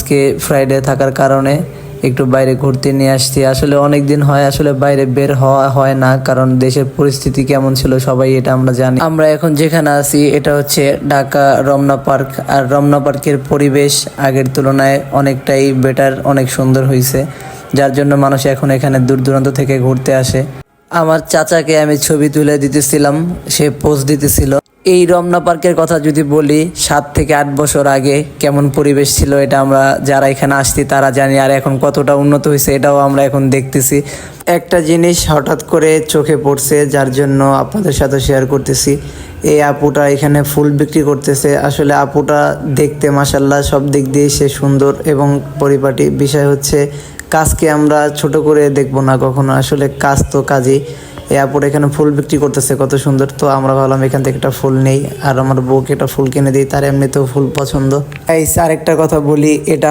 আজকে ফ্রাইডে থাকার কারণে একটু বাইরে ঘুরতে নিয়ে আসছি। আসলে অনেক দিন হয় আসলে বাইরে বের হওয়া হয় না, কারণ দেশের পরিস্থিতি কেমন ছিল সবাই এটা আমরা জানি। আমরা এখন যেখানে আছি এটা হচ্ছে ঢাকা রমনা পার্ক। আর রমনা পার্কের পরিবেশ আগের তুলনায় অনেকটাই বেটার, অনেক সুন্দর হয়েছে, যার জন্য মানুষ এখন এখানে দূর দূরান্ত থেকে ঘুরতে আসে। আমার চাচাকে আমি ছবি তুলে দিতেছিলাম, সে পোজ দিতেছিল। এই রমনা পার্কের কথা যদি বলি, 7 থেকে 8 বছর আগে কেমন পরিবেশ ছিল এটা আমরা যারা এখানে আসছি তারা জানি, আর এখন কতটা উন্নত হয়েছে এটাও আমরা এখন দেখতেছি। একটা জিনিস হঠাৎ করে চোখে পড়ছে, যার জন্য আপনাদের সাথে শেয়ার করতেছি। এই আপুটা এখানে ফুল বিক্রি করতেছে। আসলে আপুটা দেখতে মাশাআল্লাহ সব দিক দিয়ে সে সুন্দর এবং পরিপাটি। বিষয় হচ্ছে কাজকে আমরা ছোট করে দেখবো না কখনো, আসলে কাজ তো কাজই। এই আপুটা এখানে ফুল বিক্রি করতেছে কত সুন্দর। তো আমরা ভাবলাম এখান থেকে একটা ফুল নেই, আর আমার বউকে একটা ফুল কিনে দিই, তার এমনিতেও ফুল পছন্দ। এই আরেকটা কথা বলি, এটা